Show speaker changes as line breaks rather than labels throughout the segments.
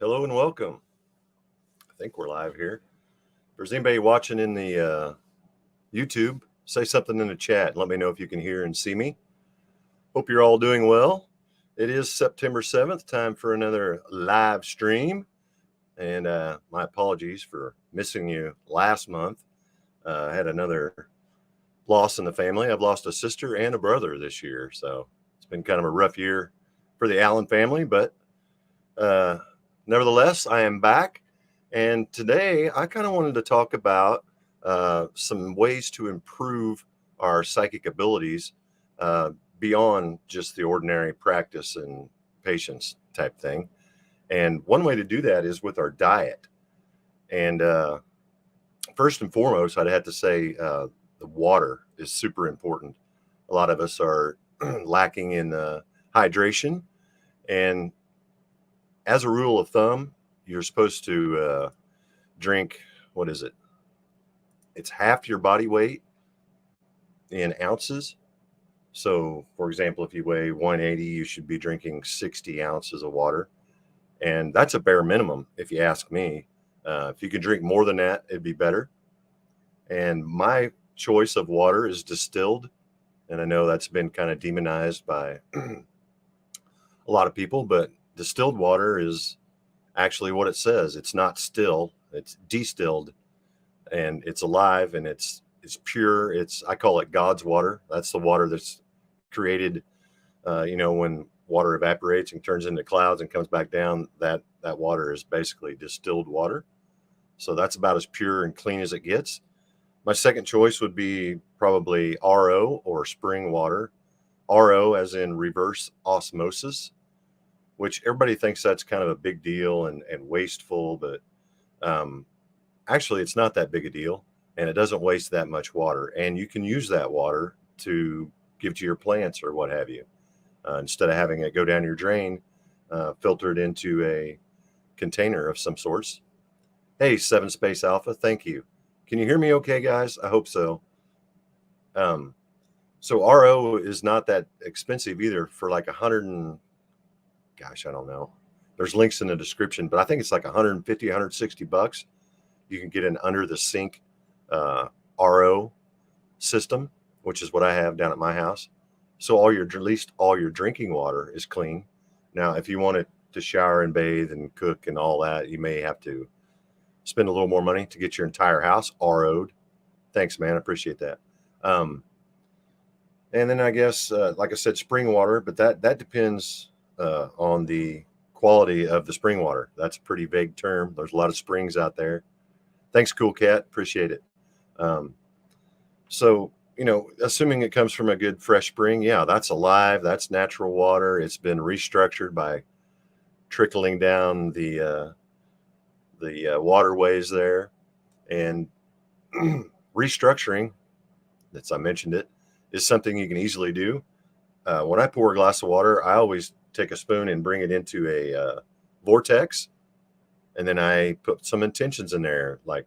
Hello and welcome. I think we're live here. If there's anybody watching in the YouTube, say something in the chat. Let me know if you can hear and see me. Hope you're all doing well. It is September 7th, time for another live stream. And my apologies for missing you last month. I had another loss in the family. I've lost a sister and a brother this year. So it's been kind of a rough year for the Allen family, but nevertheless, I am back. And today I kind of wanted to talk about some ways to improve our psychic abilities beyond just the ordinary practice and patience type thing. And one way to do that is with our diet. And first and foremost, I'd have to say the water is super important. A lot of us are lacking in hydration. And as a rule of thumb, you're supposed to drink, what is it? It's half your body weight in ounces. So, for example, if you weigh 180, you should be drinking 60 ounces of water. And that's a bare minimum, if you ask me. If you can drink more than that, it'd be better. And my choice of water is distilled. And I know that's been kind of demonized by a lot of people, but distilled water is actually what it says. It's not still, it's distilled, and it's alive, and it's pure. I call it God's water. That's the water that's created, when water evaporates and turns into clouds and comes back down, that water is basically distilled water. So that's about as pure and clean as it gets. My second choice would be probably RO or spring water. RO as in reverse osmosis, which everybody thinks that's kind of a big deal and wasteful, but actually it's not that big a deal, and it doesn't waste that much water. And you can use that water to give to your plants or what have you. Instead of having it go down your drain, filtered into a container of some sorts. Hey, 7 Space Alpha, thank you. Can you hear me okay, guys? I hope so. So RO is not that expensive either, for like 100 and, gosh, I don't know. There's links in the description, but I think it's like 150, 160 bucks. You can get an under the sink RO system, which is what I have down at my house. So at least all your drinking water is clean. Now, if you wanted to shower and bathe and cook and all that, you may have to spend a little more money to get your entire house RO'd. Thanks, man. I appreciate that. And then I guess, like I said, spring water, but that depends on the quality of the spring water. That's a pretty vague term. There's a lot of springs out there. Thanks, Cool Cat. Appreciate it. So, assuming it comes from a good fresh spring, yeah, that's alive. That's natural water. It's been restructured by trickling down the waterways there. And restructuring, I mentioned it, is something you can easily do. When I pour a glass of water, I always take a spoon and bring it into a vortex. And then I put some intentions in there, like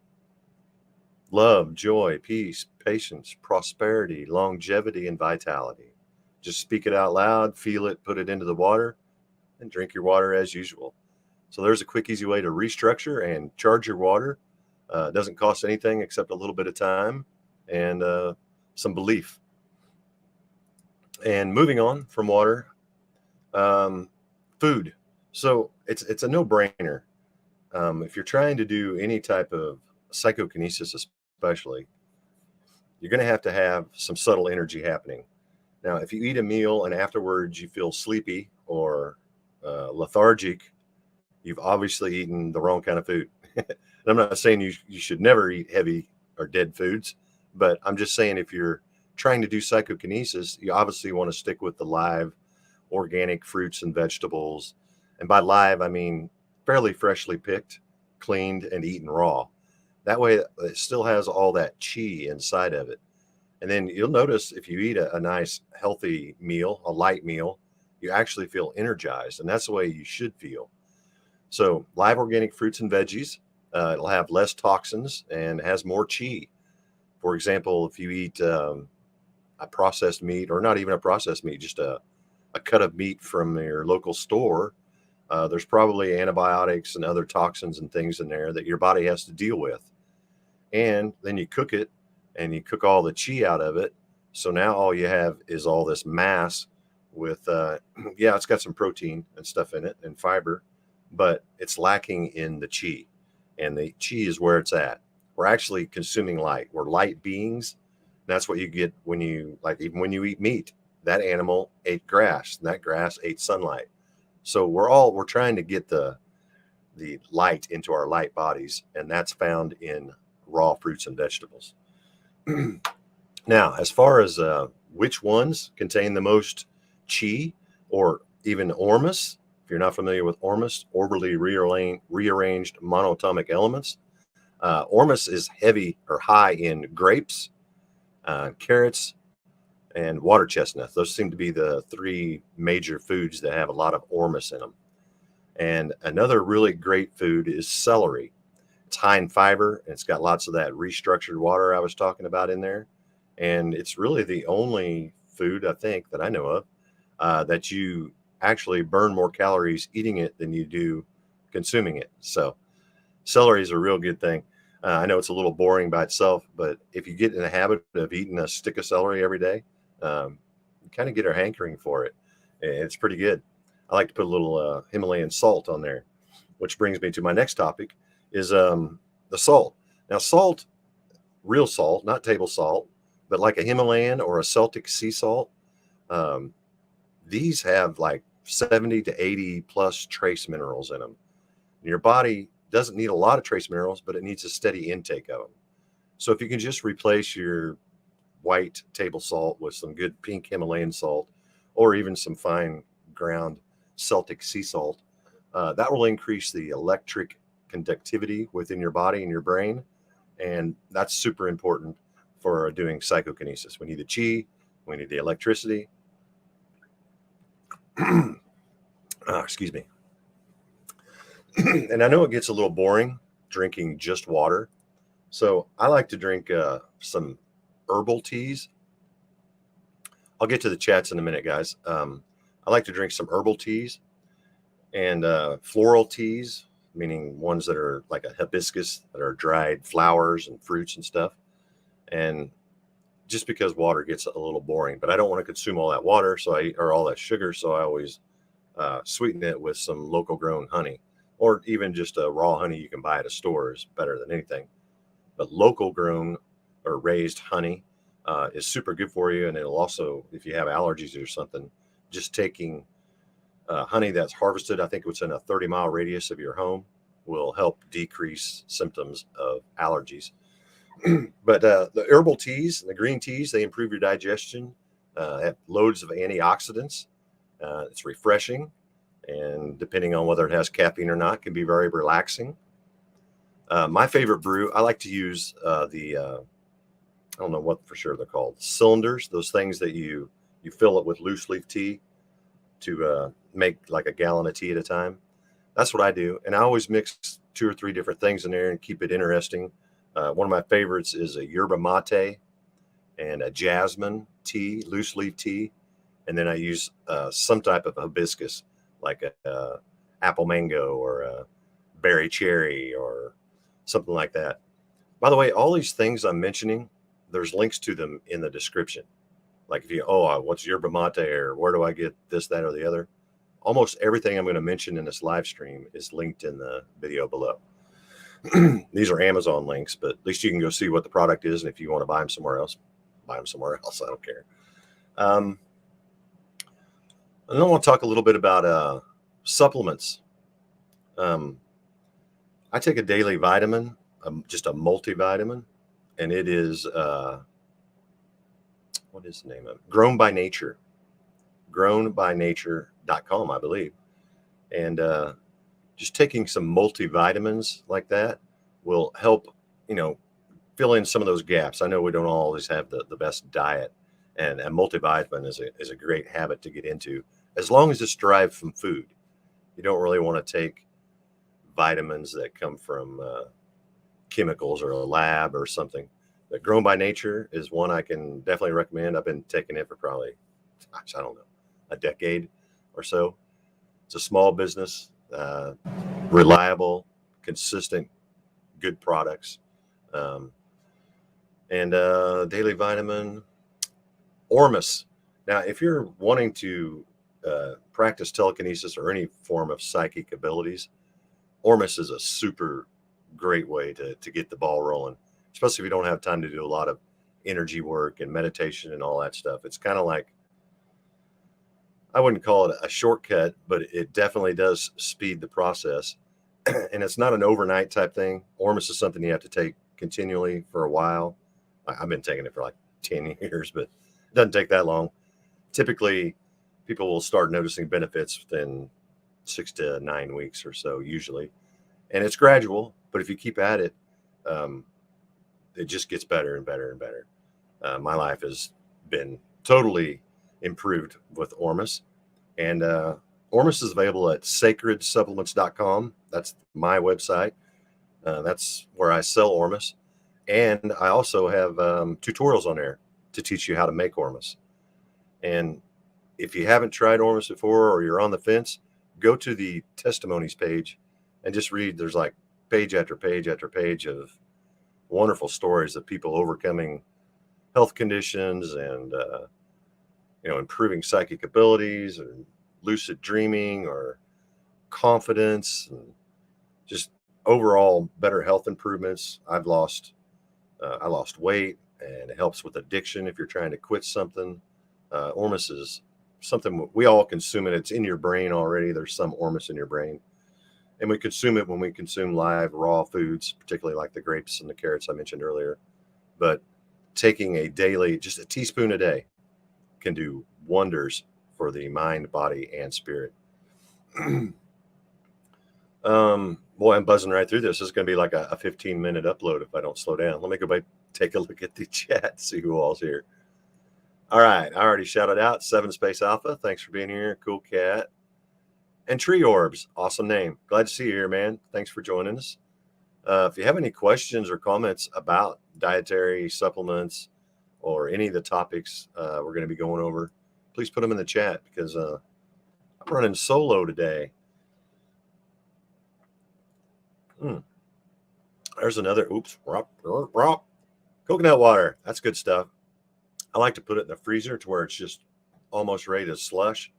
love, joy, peace, patience, prosperity, longevity, and vitality. Just speak it out loud, feel it, put it into the water, and drink your water as usual. So there's a quick, easy way to restructure and charge your water. It doesn't cost anything except a little bit of time and some belief. And moving on from water, food. So it's a no-brainer. If you're trying to do any type of psychokinesis, especially, you're going to have some subtle energy happening. Now, if you eat a meal and afterwards you feel sleepy or lethargic, you've obviously eaten the wrong kind of food. And I'm not saying you should never eat heavy or dead foods, but I'm just saying if you're trying to do psychokinesis, you obviously want to stick with the live, organic fruits and vegetables. And by live, I mean fairly freshly picked, cleaned, and eaten raw. That way, it still has all that chi inside of it. And then you'll notice if you eat a nice, healthy meal, a light meal, you actually feel energized. And that's the way you should feel. So live organic fruits and veggies, it'll have less toxins and has more chi. For example, if you eat a processed meat, or not even a processed meat, just a cut of meat from your local store, there's probably antibiotics and other toxins and things in there that your body has to deal with. And then you cook it and you cook all the chi out of it. So now all you have is all this mass with, yeah, it's got some protein and stuff in it and fiber, but it's lacking in the chi. And the chi is where it's at. We're actually consuming light. We're light beings. That's what you get when you, like, even when you eat meat. That animal ate grass, and that grass ate sunlight. So we're trying to get the light into our light bodies, and that's found in raw fruits and vegetables. Now, as far as which ones contain the most chi, or even ormus, if you're not familiar with ormus, orbitally rearranged monatomic elements, ormus is heavy or high in grapes, carrots, and water chestnut. Those seem to be the three major foods that have a lot of ormus in them. And another really great food is celery. It's high in fiber, and it's got lots of that restructured water I was talking about in there. And it's really the only food, I think, that I know of that you actually burn more calories eating it than you do consuming it. So celery is a real good thing. I know it's a little boring by itself, but if you get in the habit of eating a stick of celery every day, you kind of get a hankering for it. It's pretty good. I like to put a little Himalayan salt on there, which brings me to my next topic is the salt. Now, salt, real salt, not table salt, but like a Himalayan or a Celtic sea salt, these have like 70 to 80 plus trace minerals in them. And your body doesn't need a lot of trace minerals, but it needs a steady intake of them. So if you can just replace your white table salt with some good pink Himalayan salt, or even some fine ground Celtic sea salt, that will increase the electric conductivity within your body and your brain. And that's super important for doing psychokinesis. We need the chi, we need the electricity. Excuse me. And I know it gets a little boring drinking just water. So I like to drink some herbal teas. I'll get to the chats in a minute, guys. I like to drink some herbal teas and floral teas, meaning ones that are like a hibiscus, that are dried flowers and fruits and stuff. And just because water gets a little boring, but I don't want to consume all that water, or all that sugar, so I always sweeten it with some local grown honey, or even just a raw honey you can buy at a store is better than anything. But local grown or raised honey is super good for you. And it'll also, if you have allergies or something, just taking honey that's harvested, I think it's in a 30-mile radius of your home, will help decrease symptoms of allergies. But the herbal teas, the green teas, they improve your digestion, have loads of antioxidants. It's refreshing, and depending on whether it has caffeine or not, can be very relaxing. My favorite brew, I like to use I don't know what for sure they're called, cylinders, those things that you fill it with loose leaf tea to make like a gallon of tea at a time. That's what I do. And I always mix 2 or 3 different things in there and keep it interesting. One of my favorites is a yerba mate and a jasmine tea, loose leaf tea. And then I use some type of hibiscus, like a apple mango or a berry cherry or something like that. By the way, all these things I'm mentioning, there's links to them in the description. Like if you, what's yerba mate, or where do I get this, that, or the other? Almost everything I'm going to mention in this live stream is linked in the video below. These are Amazon links, but at least you can go see what the product is. And if you want to buy them somewhere else, buy them somewhere else. I don't care. And then I want to talk a little bit about supplements. I take a daily vitamin, just a multivitamin, and it is, what is the name of it? Grown by Nature, grownbynature.com, I believe. And just taking some multivitamins like that will help, fill in some of those gaps. I know we don't always have the best diet, and a multivitamin is a great habit to get into, as long as it's derived from food. You don't really want to take vitamins that come from chemicals or a lab or something. But Grown by Nature is one I can definitely recommend. I've been taking it for probably, I don't know, a decade or so. It's a small business. reliable, consistent, good products. Um, and daily vitamin, ormus. Now, if you're wanting to practice telekinesis or any form of psychic abilities, ormus is a super great way to get the ball rolling, especially if you don't have time to do a lot of energy work and meditation and all that stuff. It's kind of like, I wouldn't call it a shortcut, but it definitely does speed the process. And it's not an overnight type thing. Ormus is something you have to take continually for a while. I've been taking it for like 10 years, but it doesn't take that long. Typically, people will start noticing benefits within 6 to 9 weeks or so, usually. And it's gradual, but if you keep at it, it just gets better and better and better. My life has been totally improved with ormus. And ormus is available at sacredsupplements.com. That's my website. That's where I sell ormus. And I also have tutorials on there to teach you how to make ormus. And if you haven't tried ormus before or you're on the fence, go to the testimonies page and just read. There's like page after page after page of wonderful stories of people overcoming health conditions and improving psychic abilities and lucid dreaming or confidence and just overall better health improvements. I lost weight, and it helps with addiction if you're trying to quit something. Ormus is something we all consume it. It's in your brain already. There's some ormus in your brain, and we consume it when we consume live raw foods, particularly like the grapes and the carrots I mentioned earlier. But taking a daily, just a teaspoon a day, can do wonders for the mind, body, and spirit. Boy, I'm buzzing right through this. This is going to be like a 15-minute upload if I don't slow down. Let me go back, take a look at the chat, see who all's here. All right, I already shouted out 7 Space Alpha. Thanks for being here. Cool cat. And Tree Orbs, awesome name. Glad to see you here, man. Thanks for joining us. If you have any questions or comments about dietary supplements or any of the topics we're going to be going over, please put them in the chat because I'm running solo today. There's another, coconut water. That's good stuff. I like to put it in the freezer to where it's just almost ready to slush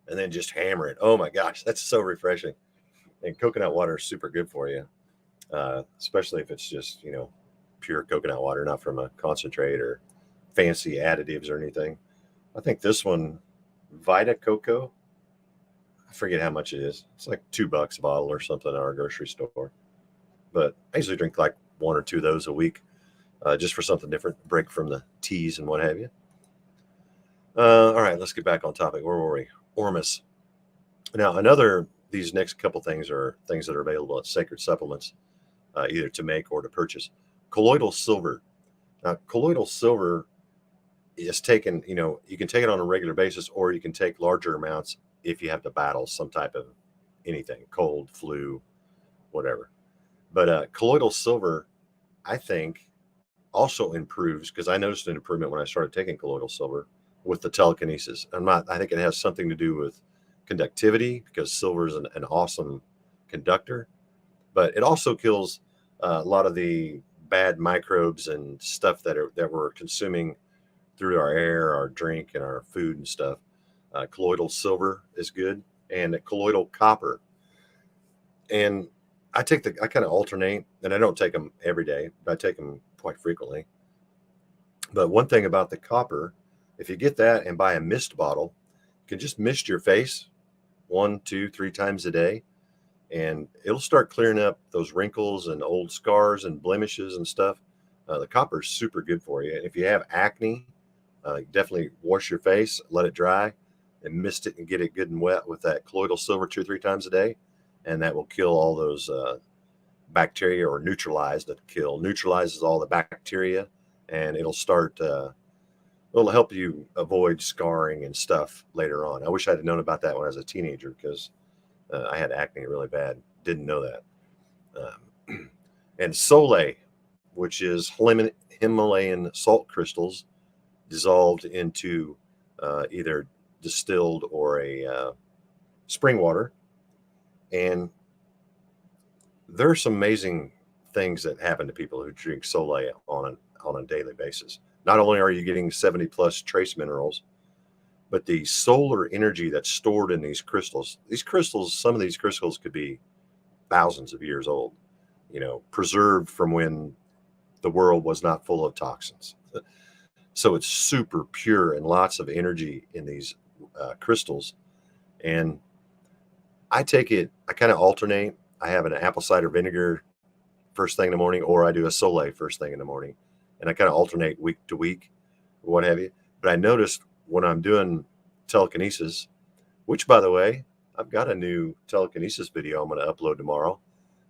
and then just hammer it. Oh my gosh, that's so refreshing. And coconut water is super good for you, especially if it's just, pure coconut water, not from a concentrate or fancy additives or anything. I think this one, Vita Coco, I forget how much it is. It's like $2 a bottle or something at our grocery store. But I usually drink like 1 or 2 of those a week, just for something different, break from the teas and what have you. All right, let's get back on topic. Where were we? Ormus. Now, these next couple things are things that are available at Sacred Supplements, either to make or to purchase. Colloidal silver. Now, colloidal silver is taken, you can take it on a regular basis, or you can take larger amounts if you have to battle some type of anything, cold, flu, whatever. But colloidal silver, I think, also improves, because I noticed an improvement when I started taking colloidal silver with the telekinesis. I think it has something to do with conductivity, because silver is an awesome conductor, but it also kills a lot of the bad microbes and stuff that we're consuming through our air, our drink, and our food and stuff. Colloidal silver is good, and colloidal copper. And I kind of alternate, and I don't take them every day, but I take them quite frequently. But one thing about the copper, if you get that and buy a mist bottle, you can just mist your face 1, 2, 3 times a day, and it'll start clearing up those wrinkles and old scars and blemishes and stuff. The copper is super good for you. And if you have acne, definitely wash your face, let it dry, and mist it and get it good and wet with that colloidal silver 2 or 3 times a day. And that will kill all those bacteria, or neutralizes all the bacteria, and it'll help you avoid scarring and stuff later on. I wish I had known about that when I was a teenager, because I had acne really bad. Didn't know that. And Sole, which is Himalayan salt crystals dissolved into either distilled or a spring water. And there are some amazing things that happen to people who drink Soleil on a daily basis. Not only are you getting 70 plus trace minerals, but the solar energy that's stored in these crystals, some of these crystals could be thousands of years old, preserved from when the world was not full of toxins. So it's super pure and lots of energy in these crystals. And I kind of alternate. I have an apple cider vinegar first thing in the morning, or I do a Soleil first thing in the morning. And I kind of alternate week to week, or what have you. But I noticed when I'm doing telekinesis, which, by the way, I've got a new telekinesis video I'm going to upload tomorrow.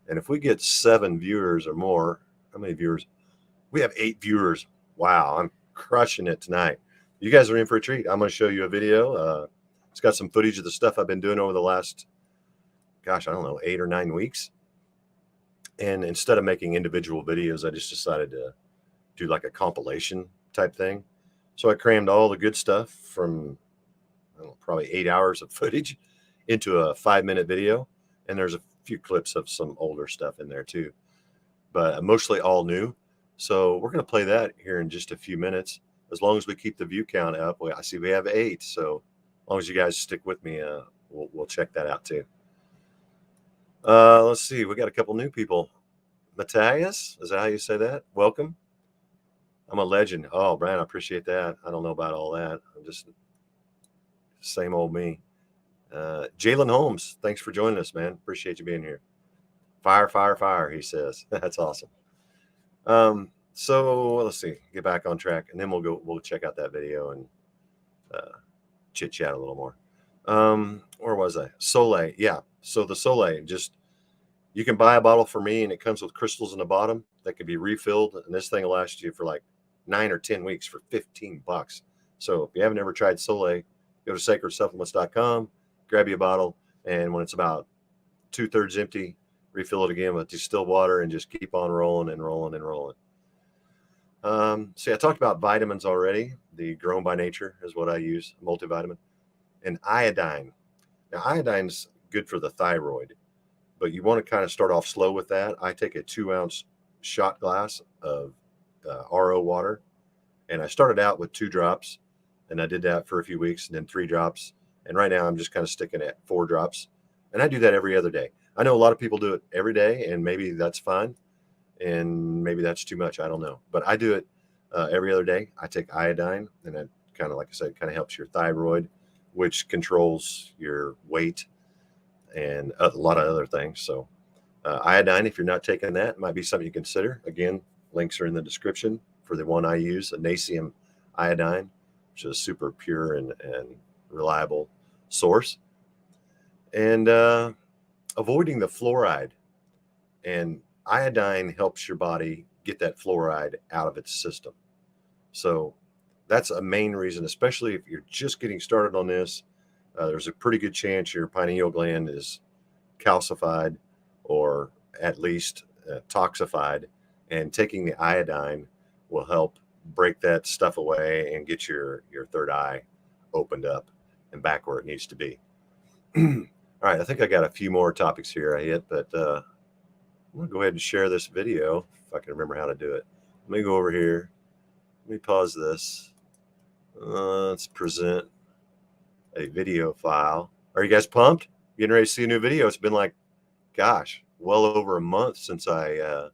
And if we get 7 viewers or more, how many viewers? We have 8 viewers. Wow, I'm crushing it tonight. You guys are in for a treat. I'm going to show you a video. It's got some footage of the stuff I've been doing over the last, 8 or 9 weeks. And instead of making individual videos, I just decided to do like a compilation type thing. So I crammed all the good stuff from probably 8 hours of footage into a 5-minute video. And there's a few clips of some older stuff in there too, but mostly all new. So we're going to play that here in just a few minutes. As long as we keep the view count up. I see we have 8. So as long as you guys stick with me, we'll check that out too. Let's see. We got a couple new people. Matthias, is that how you say that? Welcome. I'm a legend. Oh, Brian, I appreciate that. I don't know about all that. I'm just same old me. Jalen Holmes, thanks for joining us, man. Appreciate you being here. Fire, fire, fire, he says. That's awesome. So let's see, get back on track, and then we'll check out that video and chit chat a little more. Where was I? Soleil. Yeah. So the Soleil, you can buy a bottle for me, and it comes with crystals in the bottom that can be refilled, and this thing will last you for like 9 or 10 weeks for $15. So if you haven't ever tried Soleil, go to sacredsupplements.com, grab you a bottle, and when it's about 2/3 empty, refill it again with distilled water and just keep on rolling and rolling and rolling. So I talked about vitamins already. The Grown by Nature is what I use, multivitamin, and iodine. Now, iodine's good for the thyroid, but you want to kind of start off slow with that. I take a 2-ounce shot glass of RO water, and I started out with 2 drops, and I did that for a few weeks, and then 3 drops, and right now I'm just kind of sticking at 4 drops, and I do that every other day. I know a lot of people do it every day, and maybe that's fine, and maybe that's too much. I don't know, but I do it every other day. I take iodine, and it kind of, like I said, kind of helps your thyroid, which controls your weight and a lot of other things. So iodine, if you're not taking that, might be something you consider. Again, links are in the description for the one I use, a Nacium iodine, which is a super pure and reliable source. And avoiding the fluoride. And iodine helps your body get that fluoride out of its system. So that's a main reason, especially if you're just getting started on this. There's a pretty good chance your pineal gland is calcified or at least toxified, and taking the iodine will help break that stuff away and get your third eye opened up and back where it needs to be. All right, I think I got a few more topics here I hit, but I'm going to go ahead and share this video if I can remember how to do it. Let me go over here. Let me pause this. Let's present a video file. Are you guys pumped? Getting ready to see a new video? It's been like, gosh, well over a month since I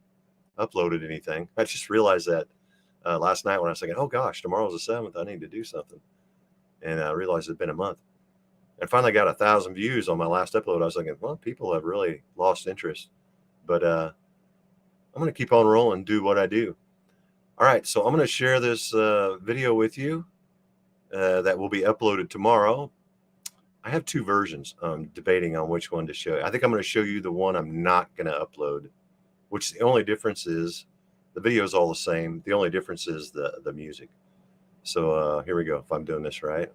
uploaded anything. I just realized that last night when I was thinking, oh gosh, tomorrow's the 7th. I need to do something. And I realized it'd been a month. And finally got 1,000 views on my last upload. I was thinking, well, people have really lost interest. But I'm going to keep on rolling, do what I do. All right, so I'm going to share this video with you that will be uploaded tomorrow. I have 2 versions. I'm debating on which one to show you. I think I'm going to show you the one I'm not going to upload, which the only difference is the video is all the same. The only difference is the music. So here we go, if I'm doing this right.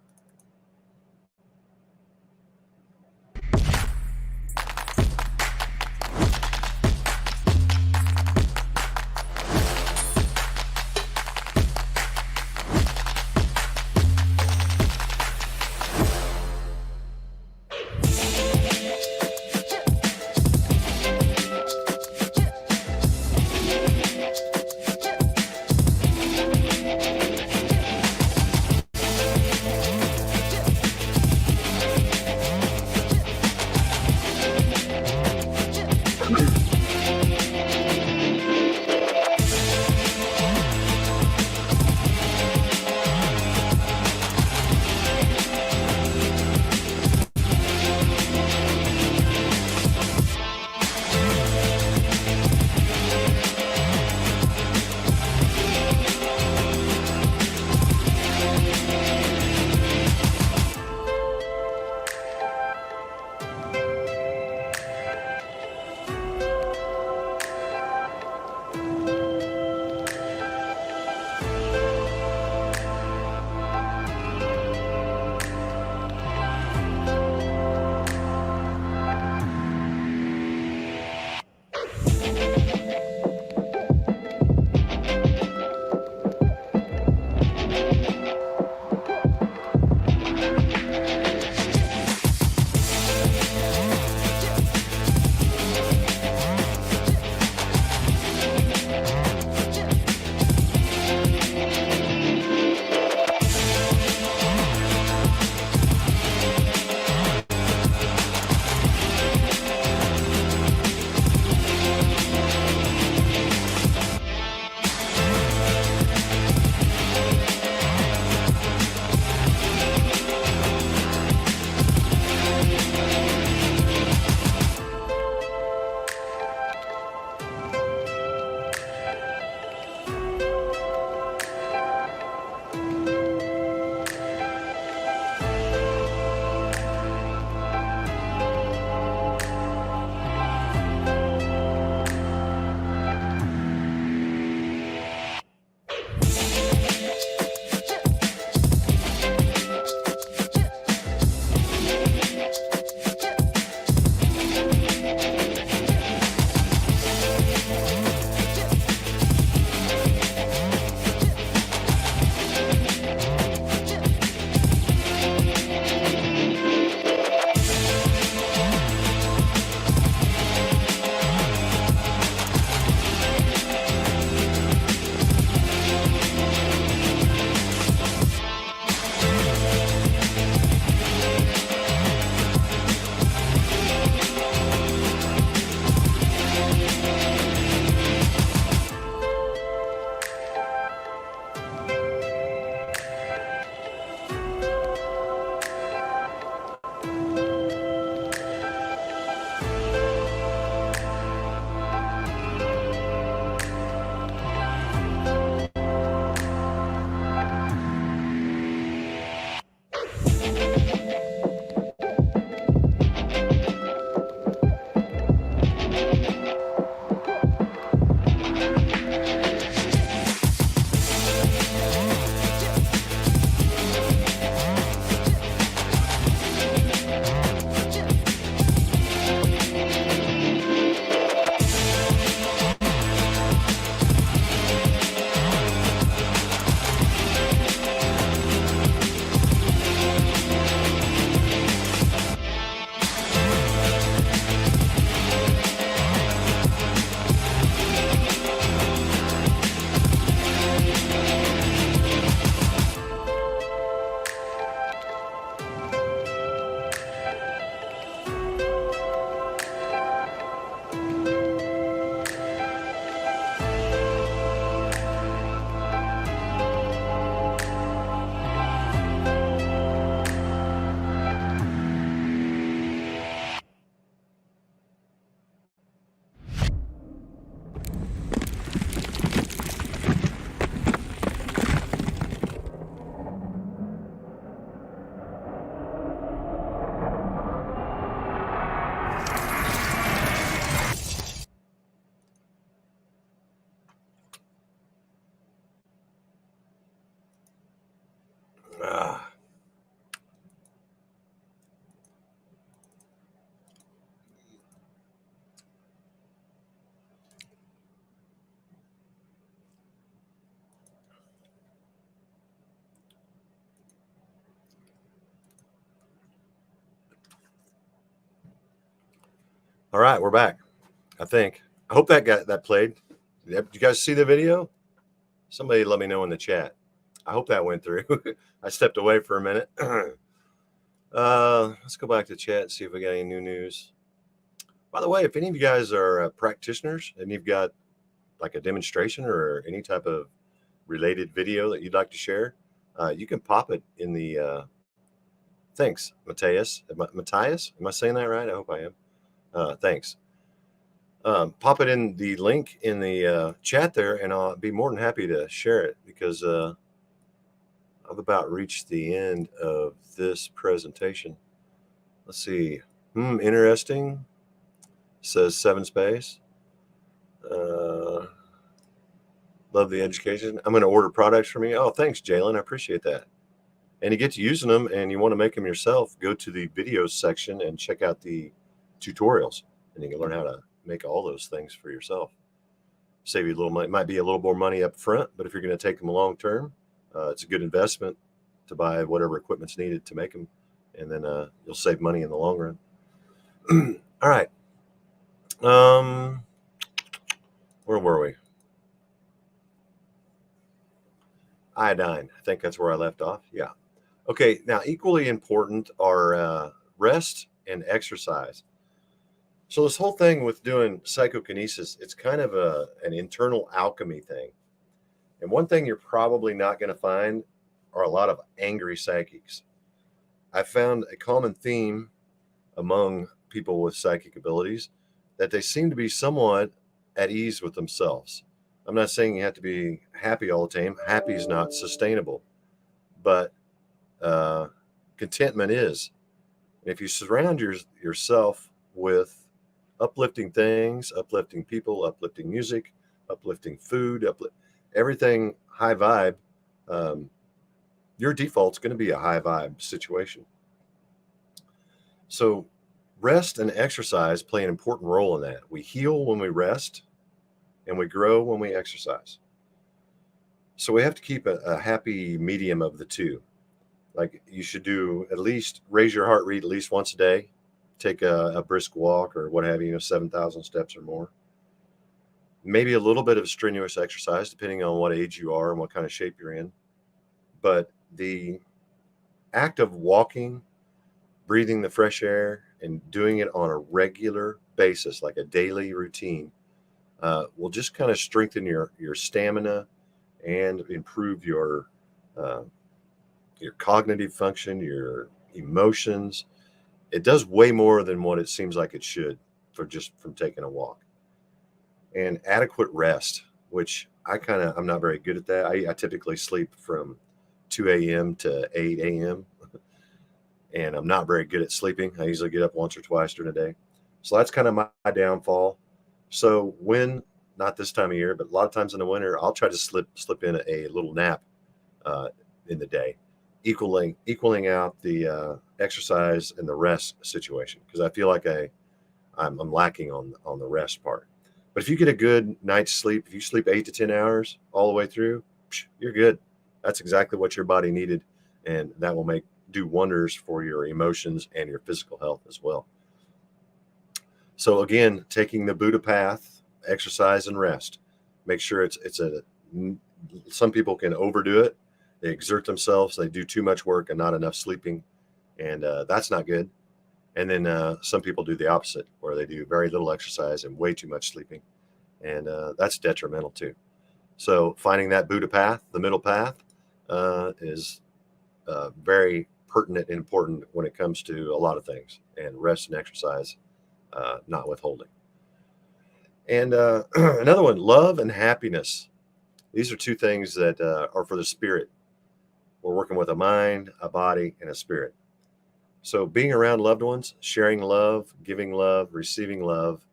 Ah. All right, we're back. I think. I hope that played. Did you guys see the video? Somebody let me know in the chat. I hope that went through. I stepped away for a minute. Let's go back to chat and see if we got any new news. By the way, if any of you guys are practitioners and you've got like a demonstration or any type of related video that you'd like to share, you can pop it in the. Thanks, Matthias. Matthias, am I saying that right? I hope I am. Thanks. Pop it in the link in the chat there, and I'll be more than happy to share it because I've about reached the end of this presentation. Let's see. Interesting. Says 7 Space. Love the education. I'm going to order products from you. Oh, thanks, Jalen. I appreciate that. And you get to using them and you want to make them yourself, go to the videos section and check out the tutorials, and you can learn how to make all those things for yourself. Save you a little money. Might be a little more money up front, but if you're going to take them long term, it's a good investment to buy whatever equipment's needed to make them, and then you'll save money in the long run. All right. Where were we? Iodine. I think that's where I left off. Yeah. Okay. Now, equally important are rest and exercise. So this whole thing with doing psychokinesis, it's kind of an internal alchemy thing. And one thing you're probably not going to find are a lot of angry psychics. I found a common theme among people with psychic abilities that they seem to be somewhat at ease with themselves. I'm not saying you have to be happy all the time. Happy is not sustainable, but contentment is. And if you surround yourself with uplifting things, uplifting people, uplifting music, uplifting food, everything high vibe, your default's going to be a high vibe situation. So rest and exercise play an important role in that. We heal when we rest and we grow when we exercise. So we have to keep a happy medium of the two. Like you should do at least raise your heart rate at least once a day, take a brisk walk or what have you, 7,000 steps or more. Maybe a little bit of strenuous exercise, depending on what age you are and what kind of shape you're in. But the act of walking, breathing the fresh air, and doing it on a regular basis, like a daily routine, will just kind of strengthen your stamina and improve your cognitive function, your emotions. It does way more than what it seems like it should from taking a walk. And adequate rest, which I'm not very good at that. I typically sleep from 2 a.m. to 8 a.m. and I'm not very good at sleeping. I usually get up once or twice during the day. So that's kind of my downfall. So not this time of year, but a lot of times in the winter, I'll try to slip in a little nap in the day, equaling out the exercise and the rest situation, because I feel like I'm lacking on the rest part. But if you get a good night's sleep, if you sleep 8 to 10 hours all the way through, you're good. That's exactly what your body needed, and that will do wonders for your emotions and your physical health as well. So again, taking the Buddha path, exercise and rest. Make sure some people can overdo it. They exert themselves. They do too much work and not enough sleeping, and that's not good. And then some people do the opposite, where they do very little exercise and way too much sleeping, and that's detrimental too. So finding that Buddha path, the middle path, is very pertinent and important when it comes to a lot of things, and rest and exercise, not withholding. And another one, love and happiness. These are two things that are for the spirit. We're working with a mind, a body, and a spirit. So being around loved ones, sharing love, giving love, receiving love,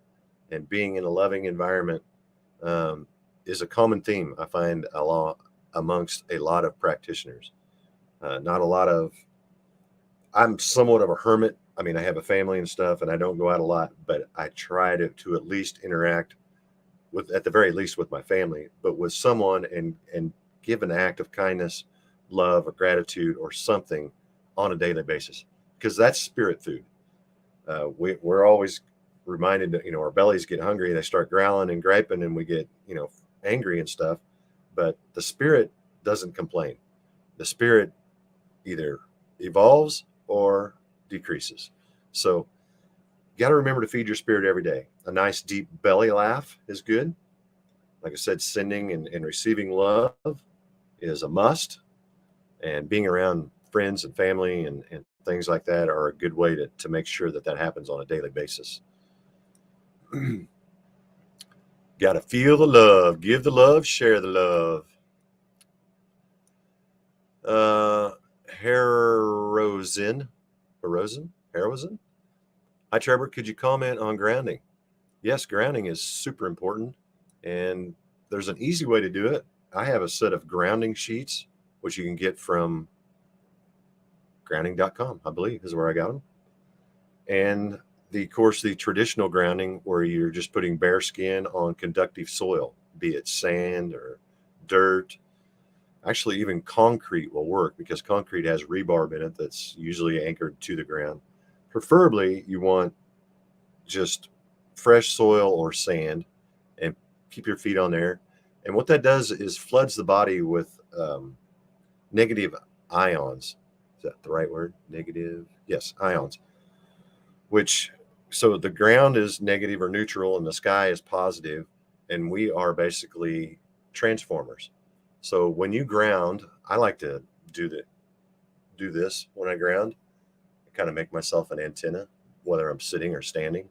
and being in a loving environment is a common theme I find amongst a lot of practitioners. Not a lot of. I'm somewhat of a hermit. I mean, I have a family and stuff, and I don't go out a lot, but I try to at least interact with, at the very least, with my family, but with someone, and give an act of kindness, love, or gratitude, or something on a daily basis, because that's spirit food. We're always reminded that, our bellies get hungry, they start growling and griping, and we get, angry and stuff. But the spirit doesn't complain. The spirit either evolves or decreases. So you got to remember to feed your spirit every day. A nice deep belly laugh is good. Like I said, sending and receiving love is a must. And being around friends and family and things like that are a good way to make sure that happens on a daily basis. Got to feel the love, give the love, share the love. Harrowson. Hi, Trevor. Could you comment on grounding? Yes, grounding is super important, and there's an easy way to do it. I have a set of grounding sheets, which you can get from grounding.com, I believe, is where I got them. And of course, the traditional grounding, where you're just putting bare skin on conductive soil, be it sand or dirt. Actually, even concrete will work, because concrete has rebarb in it that's usually anchored to the ground. Preferably, you want just fresh soil or sand, and keep your feet on there. And what that does is floods the body with negative ions. Is that the right word? Negative? Yes, ions. So the ground is negative or neutral, and the sky is positive, and we are basically transformers. So when you ground, I like to do this when I ground. I kind of make myself an antenna, whether I'm sitting or standing.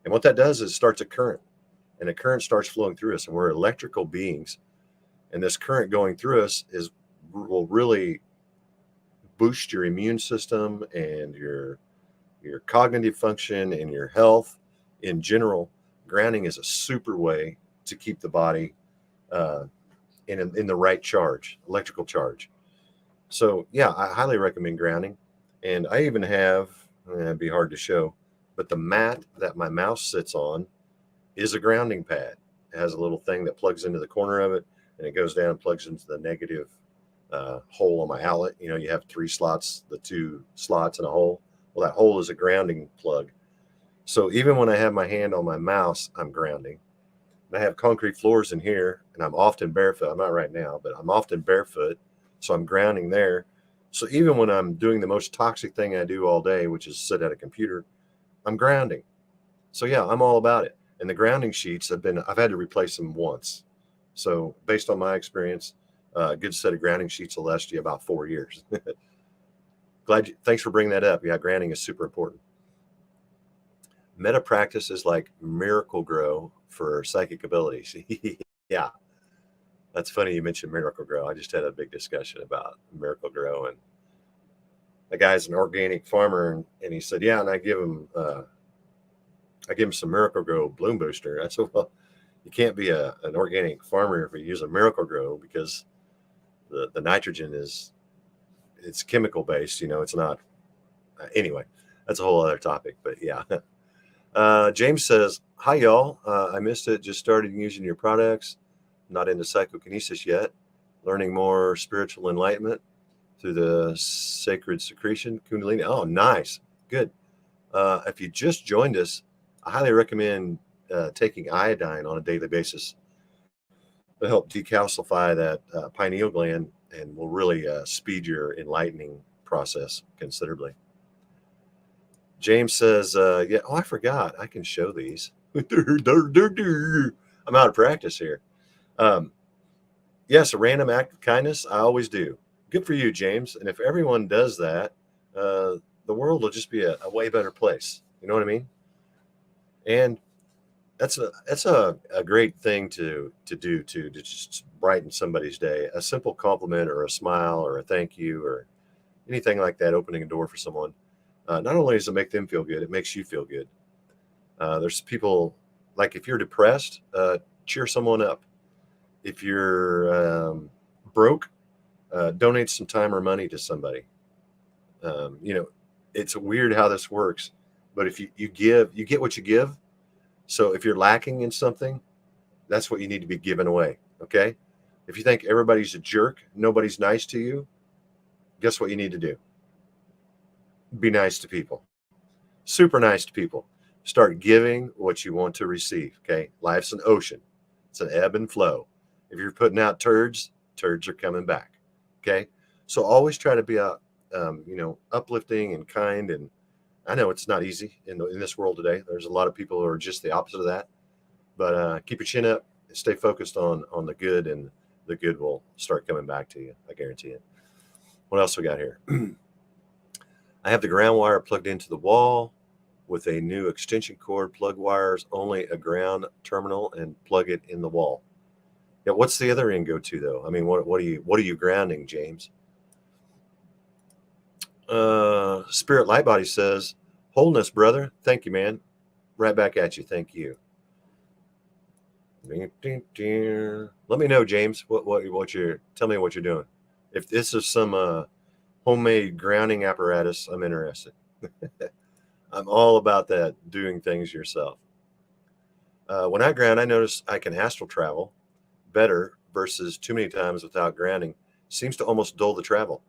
And what that does is starts a current, and a current starts flowing through us, and we're electrical beings. And this current going through us will really boost your immune system and your cognitive function and your health in general. Grounding is a super way to keep the body in the right charge, electrical charge. So yeah, I highly recommend grounding. And I even have, it'd be hard to show, but the mat that my mouse sits on is a grounding pad. It has a little thing that plugs into the corner of it, and it goes down and plugs into the negative hole on my outlet. You have 3 slots, the 2 slots and a hole. Well, that hole is a grounding plug. So even when I have my hand on my mouse, I'm grounding. And I have concrete floors in here, and I'm often barefoot. I'm not right now, but I'm often barefoot. So I'm grounding there. So even when I'm doing the most toxic thing I do all day, which is sit at a computer, I'm grounding. So yeah, I'm all about it. And the grounding sheets I've had to replace them once. So based on my experience, a good set of grounding sheets will last you about 4 years. Thanks for bringing that up. Yeah, grounding is super important. Meta practice is like Miracle Grow for psychic abilities. Yeah, that's funny you mentioned Miracle Grow. I just had a big discussion about Miracle Grow, and the guy's an organic farmer, and he said, yeah, and I give him some Miracle Grow Bloom Booster. I said, well, you can't be an organic farmer if you use a Miracle Grow, because the nitrogen it's chemical based. It's not. Anyway, that's a whole other topic. But yeah. James says, hi, y'all. I missed it. Just started using your products. Not into psychokinesis yet. Learning more spiritual enlightenment through the sacred secretion, Kundalini. Oh, nice. Good. If you just joined us, I highly recommend taking iodine on a daily basis to help decalcify that pineal gland, and will really speed your enlightening process considerably. James says, yeah, I forgot. I can show these. I'm out of practice here. Yes, a random act of kindness. I always do. Good for you, James. And if everyone does that, the world will just be a way better place. You know what I mean? And that's a great thing to do, to just brighten somebody's day. A simple compliment or a smile or a thank you or anything like that, opening a door for someone. Not only does it make them feel good, it makes you feel good. There's people, like, if you're depressed, cheer someone up. If you're broke, donate some time or money to somebody. You know, it's weird how this works, but if you give, you get what you give. So if you're lacking in something, that's what you need to be giving away. Okay. If you think everybody's a jerk, nobody's nice to you, guess what you need to do? Be nice to people. Super nice to people. Start giving what you want to receive. Okay. Life's an ocean, it's an ebb and flow. If you're putting out turds, turds are coming back. Okay. So always try to be uplifting and kind. And I know it's not easy in this world today. There's a lot of people who are just the opposite of that. But keep your chin up, stay focused on the good, and the good will start coming back to you. I guarantee it. What else we got here? I have the ground wire plugged into the wall with a new extension cord. Plug wires only a ground terminal and plug it in the wall. Yeah, what's the other end go to though? I mean, what are you grounding, James? Spirit Lightbody says, wholeness, brother. Thank you, man. Right back at you. Thank you. Let me know, James. Tell me what you're doing. If this is some homemade grounding apparatus, I'm interested. I'm all about that, doing things yourself. When I ground, I notice I can astral travel better versus too many times without grounding. Seems to almost dull the travel.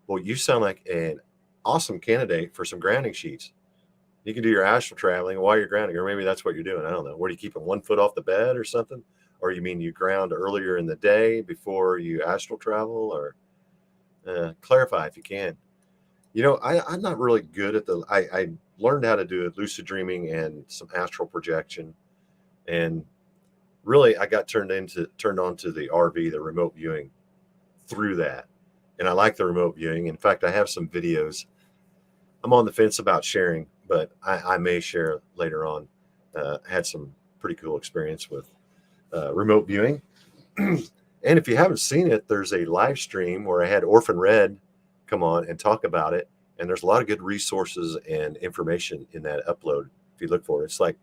Well, you sound like an awesome candidate for some grounding sheets. You can do your astral traveling while you're grounding, or maybe that's what you're doing. I don't know. Where do you keep it 1 foot off the bed or something? Or you mean you ground earlier in the day before you astral travel? Or clarify if you can. You know, I'm not really good at I learned how to do lucid dreaming and some astral projection. And really, I got turned on to the RV, the remote viewing, through that. And I like the remote viewing. In fact, I have some videos. I'm on the fence about sharing, but I may share later on. Had some pretty cool experience with remote viewing. And if you haven't seen it, there's a live stream where I had Orphan Red come on and talk about it. And there's a lot of good resources and information in that upload. If you look for it, it's like,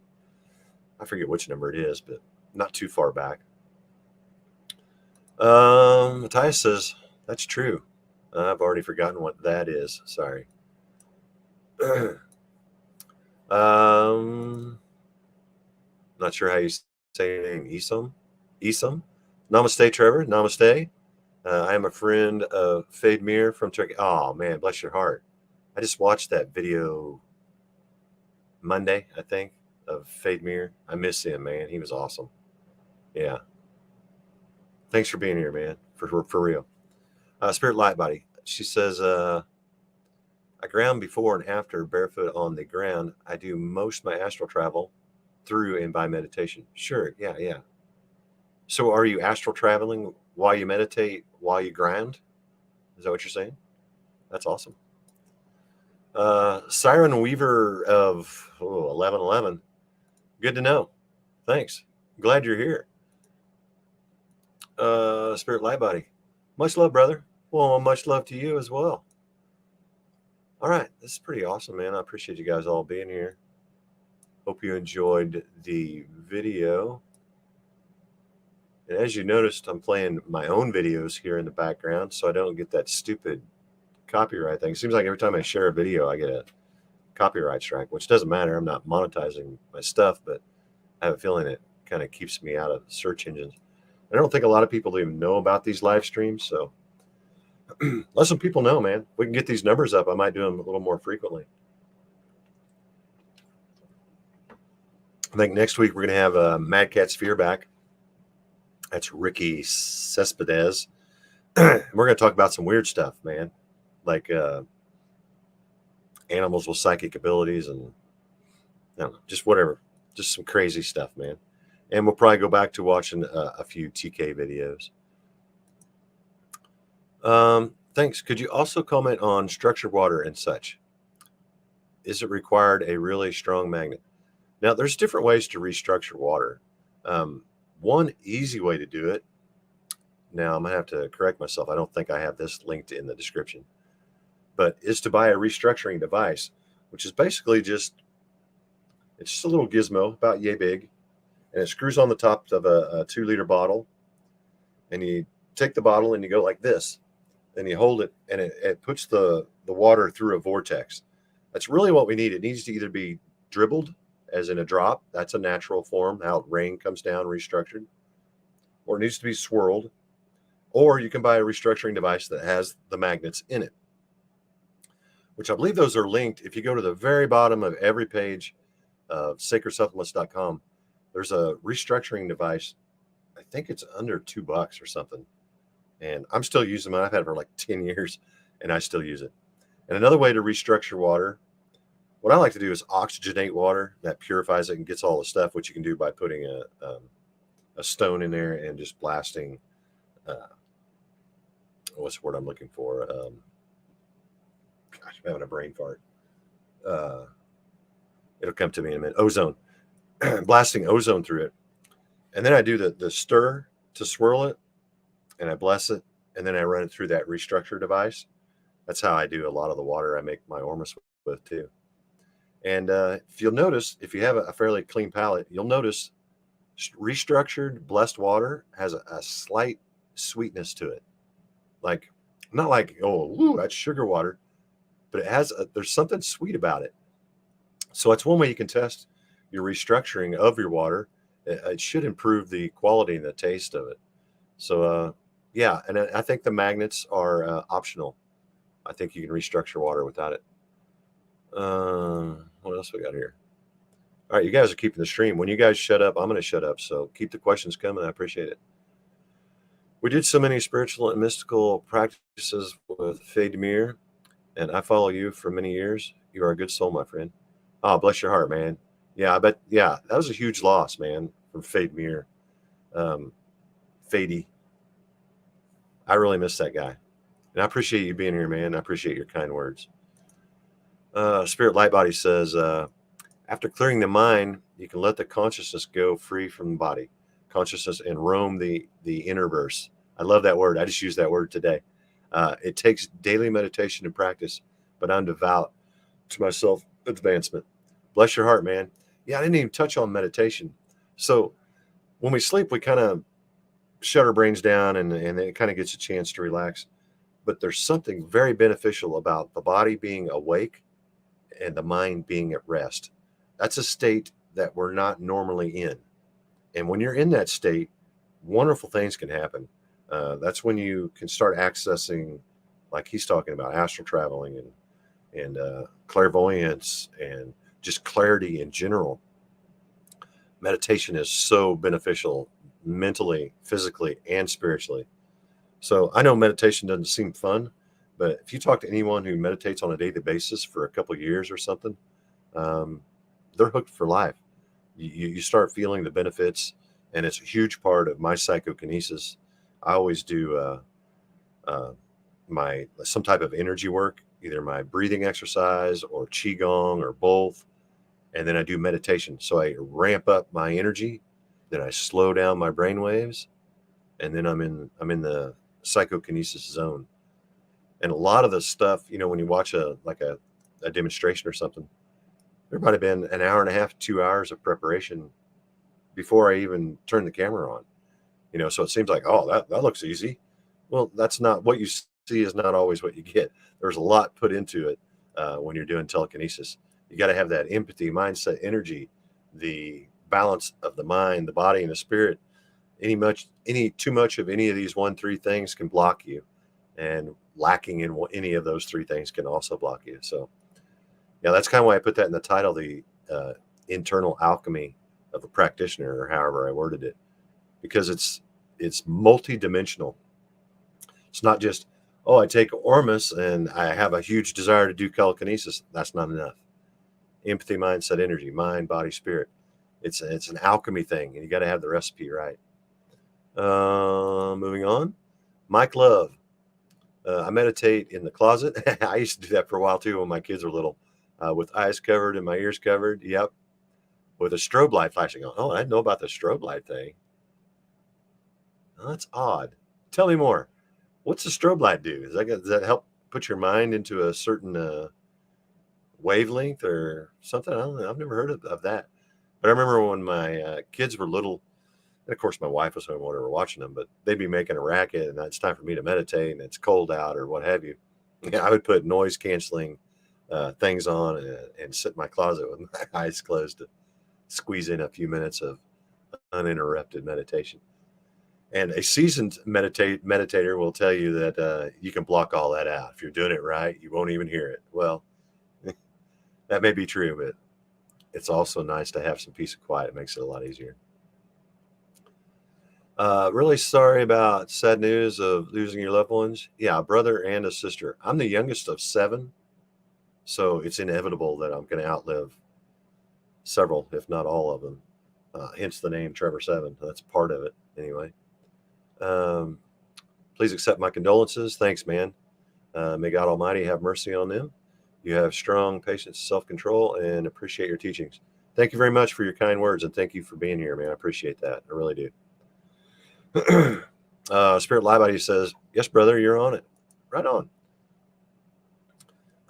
I forget which number it is, but not too far back. Matthias says, that's true. I've already forgotten what that is. Sorry. Not sure how you say your name. Isom. Namaste, Trevor. Namaste. I am a friend of Fade Mir from Turkey. Oh man, bless your heart. I just watched that video Monday, I think, of Fade Mir. I miss him, man. He was awesome. Yeah. Thanks for being here, man. For real. Spirit Lightbody. She says, I ground before and after barefoot on the ground. I do most of my astral travel through and by meditation. Sure. Yeah. So are you astral traveling while you meditate, while you ground? Is that what you're saying? That's awesome. Siren Weaver of 1111. Good to know. Thanks. Glad you're here. Spirit Lightbody. Much love, brother. Well, much love to you as well. All right. This is pretty awesome, man. I appreciate you guys all being here. Hope you enjoyed the video. And as you noticed, I'm playing my own videos here in the background so I don't get that stupid copyright thing. It seems like every time I share a video, I get a copyright strike, which doesn't matter. I'm not monetizing my stuff, but I have a feeling it kind of keeps me out of search engines. I don't think a lot of people even know about these live streams, so let some people know, man. We can get these numbers up. I might do them a little more frequently. I think next week we're going to have Mad Cat Sphere back. That's Ricky Cespedes. We're going to talk about some weird stuff, man, like animals with psychic abilities and I don't know, just whatever, just some crazy stuff, man. And we'll probably go back to watching a few TK videos. Thanks. Could you also comment on structured water and such? Is it required a really strong magnet? Now, there's different ways to restructure water. One easy way to do it, now I'm going to have to correct myself. I don't think I have this linked in the description, but is to buy a restructuring device, which is basically it's just a little gizmo about yay big, and it screws on the top of a 2-liter bottle, and you take the bottle and you go like this, then you hold it, and it puts the water through a vortex. That's really what we need. It needs to either be dribbled, as in a drop. That's a natural form, how rain comes down restructured. Or it needs to be swirled. Or you can buy a restructuring device that has the magnets in it, which I believe those are linked. If you go to the very bottom of every page of sacredsupplements.com, there's a restructuring device. I think it's under $2 or something. And I'm still using mine. I've had it for like 10 years and I still use it. And another way to restructure water, what I like to do is oxygenate water. That purifies it and gets all the stuff, which you can do by putting a stone in there and just blasting. What's the word I'm looking for? Gosh, I'm having a brain fart. It'll come to me in a minute. Ozone. Blasting ozone through it. And then I do the stir to swirl it, and I bless it, and then I run it through that restructure device. That's how I do a lot of the water I make my ormus with too. And if you'll notice, if you have a fairly clean palate, you'll notice restructured blessed water has a slight sweetness to it. Like, not like, oh, woo, that's sugar water, but it has there's something sweet about it. So that's one way you can test your restructuring of your water. It should improve the quality and the taste of it. So yeah, and I think the magnets are optional. I think you can restructure water without it. What else we got here? All right, you guys are keeping the stream. When you guys shut up, I'm going to shut up. So keep the questions coming. I appreciate it. We did so many spiritual and mystical practices with Fademir, and I follow you for many years. You are a good soul, my friend. Oh, bless your heart, man. Yeah, I bet. Yeah, that was a huge loss, man, from Fademir. Fady. I really miss that guy. And I appreciate you being here, man. I appreciate your kind words. Spirit Lightbody says, after clearing the mind, you can let the consciousness go free from the body. Consciousness and roam the inner verse. I love that word. I just used that word today. It takes daily meditation and practice, but I'm devout to my self-advancement. Bless your heart, man. Yeah, I didn't even touch on meditation. So when we sleep, we kind of shut our brains down and it kind of gets a chance to relax. But there's something very beneficial about the body being awake and the mind being at rest. That's a state that we're not normally in. And when you're in that state, wonderful things can happen. That's when you can start accessing, like he's talking about, astral traveling and clairvoyance and just clarity in general. Meditation is so beneficial mentally, physically, and spiritually. So I know meditation doesn't seem fun, but if you talk to anyone who meditates on a daily basis for a couple of years or something, they're hooked for life. You start feeling the benefits, and it's a huge part of my psychokinesis. I always do some type of energy work, either my breathing exercise or qigong or both, and then I do meditation. So I ramp up my energy, then I slow down my brain waves, and then I'm in the psychokinesis zone. And a lot of the stuff, when you watch a demonstration or something, there might have been an hour and a half, 2 hours of preparation before I even turn the camera on. So it seems like, oh, that looks easy. Well, that's not what you see, is not always what you get. There's a lot put into it when you're doing telekinesis. You got to have that empathy, mindset, energy, the balance of the mind, the body, and the spirit. Any too much of any of these 1-3 things can block you, and lacking in any of those 3 things can also block you. So yeah, that's kind of why I put that in the title, the internal alchemy of a practitioner, or however I worded it, because it's multidimensional. It's not just, oh, I take ormus and I have a huge desire to do telekinesis. That's not enough. Empathy, mindset, energy, mind, body, spirit. It's an alchemy thing, and you got to have the recipe right. Moving on. Mike Love. I meditate in the closet. I used to do that for a while too when my kids were little, with eyes covered and my ears covered. Yep. With a strobe light flashing on. Oh, I didn't know about the strobe light thing. Oh, that's odd. Tell me more. What's the strobe light do? Does that help put your mind into a certain wavelength or something? I don't know. I've never heard of that. But I remember when my kids were little, And of course, my wife was home while we were watching them, but they'd be making a racket, and it's time for me to meditate, and it's cold out or what have you. Yeah, I would put noise canceling things on and sit in my closet with my eyes closed to squeeze in a few minutes of uninterrupted meditation. And a seasoned meditator will tell you that you can block all that out. If you're doing it right, you won't even hear it. Well, that may be true, but it's also nice to have some peace and quiet. It makes it a lot easier. Really sorry about sad news of losing your loved ones. Yeah, a brother and a sister. I'm the youngest of 7, so it's inevitable that I'm going to outlive several, if not all of them. Hence the name Trevor 7. That's part of it, anyway. Please accept my condolences. Thanks, man. May God Almighty have mercy on them. You have strong patience, self-control, and appreciate your teachings. Thank you very much for your kind words, and thank you for being here, man. I appreciate that. I really do. Spirit Live Body says, yes, brother, you're on it. Right on.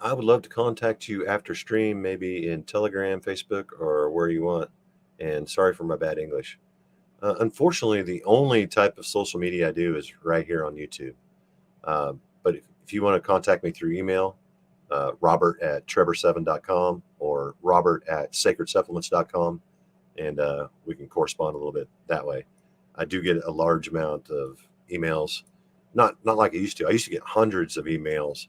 I would love to contact you after stream, maybe in Telegram, Facebook, or where you want. And sorry for my bad English. Unfortunately, the only type of social media I do is right here on YouTube. But if you want to contact me through email, robert@trebor7.com or robert@sacredsupplements.com, and we can correspond a little bit that way. I do get a large amount of emails, not like I used to. I used to get hundreds of emails,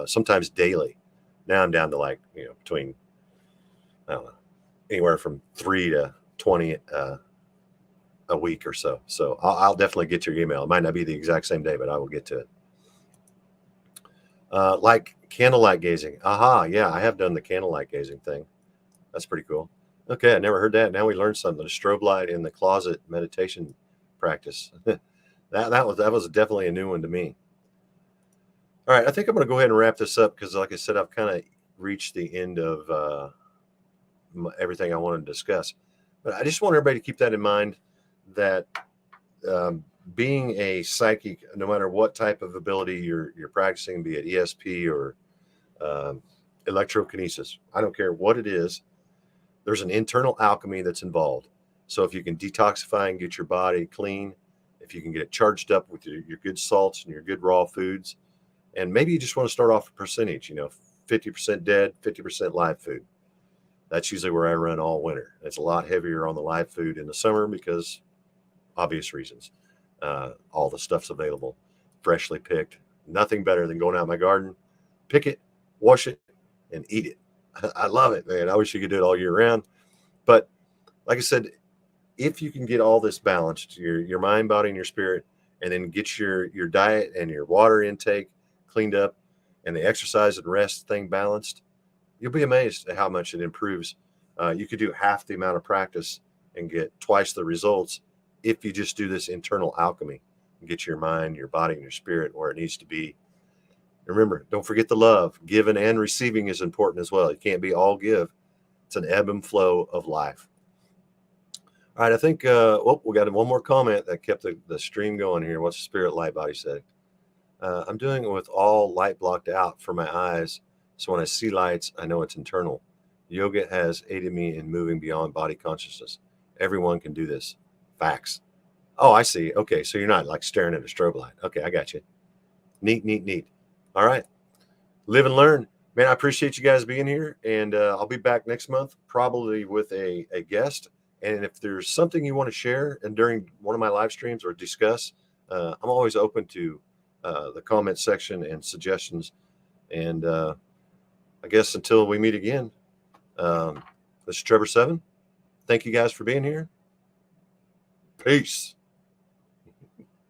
sometimes daily. Now I'm down to between, I don't know, anywhere from 3 to 20 a week or so. So I'll definitely get your email. It might not be the exact same day, but I will get to it. Like candlelight gazing. Aha, yeah, I have done the candlelight gazing thing. That's pretty cool. Okay, I never heard that. Now we learned something. The strobe light in the closet meditation practice. that was definitely a new one to me. All right, I think I'm going to go ahead and wrap this up because, like I said, I've kind of reached the end of everything I wanted to discuss. But I just want everybody to keep that in mind, that being a psychic, no matter what type of ability you're practicing, be it ESP or electrokinesis, I don't care what it is, there's an internal alchemy that's involved. So if you can detoxify and get your body clean, if you can get it charged up with your good salts and your good raw foods, and maybe you just want to start off a percentage, 50% dead, 50% live food. That's usually where I run all winter. It's a lot heavier on the live food in the summer because obvious reasons. All the stuff's available, freshly picked. Nothing better than going out in my garden, pick it, wash it, and eat it. I love it, man. I wish you could do it all year round. But like I said, if you can get all this balanced, your mind, body, and your spirit, and then get your diet and your water intake cleaned up and the exercise and rest thing balanced, you'll be amazed at how much it improves. You could do half the amount of practice and get twice the results if you just do this internal alchemy and get your mind, your body, and your spirit where it needs to be. Remember, don't forget the love. Giving and receiving is important as well. You can't be all give. It's an ebb and flow of life. All right, I think, we got one more comment that kept the stream going here. What's the Spirit Light Body say? I'm doing it with all light blocked out for my eyes. So when I see lights, I know it's internal. Yoga has aided me in moving beyond body consciousness. Everyone can do this. Facts. Oh, I see. Okay, so you're not like staring at a strobe light. Okay, I got you. Neat. All right. Live and learn. Man, I appreciate you guys being here. And I'll be back next month, probably with a guest. And if there's something you want to share and during one of my live streams or discuss, I'm always open to the comment section and suggestions. And I guess until we meet again, this is Trevor 7. Thank you guys for being here. Peace.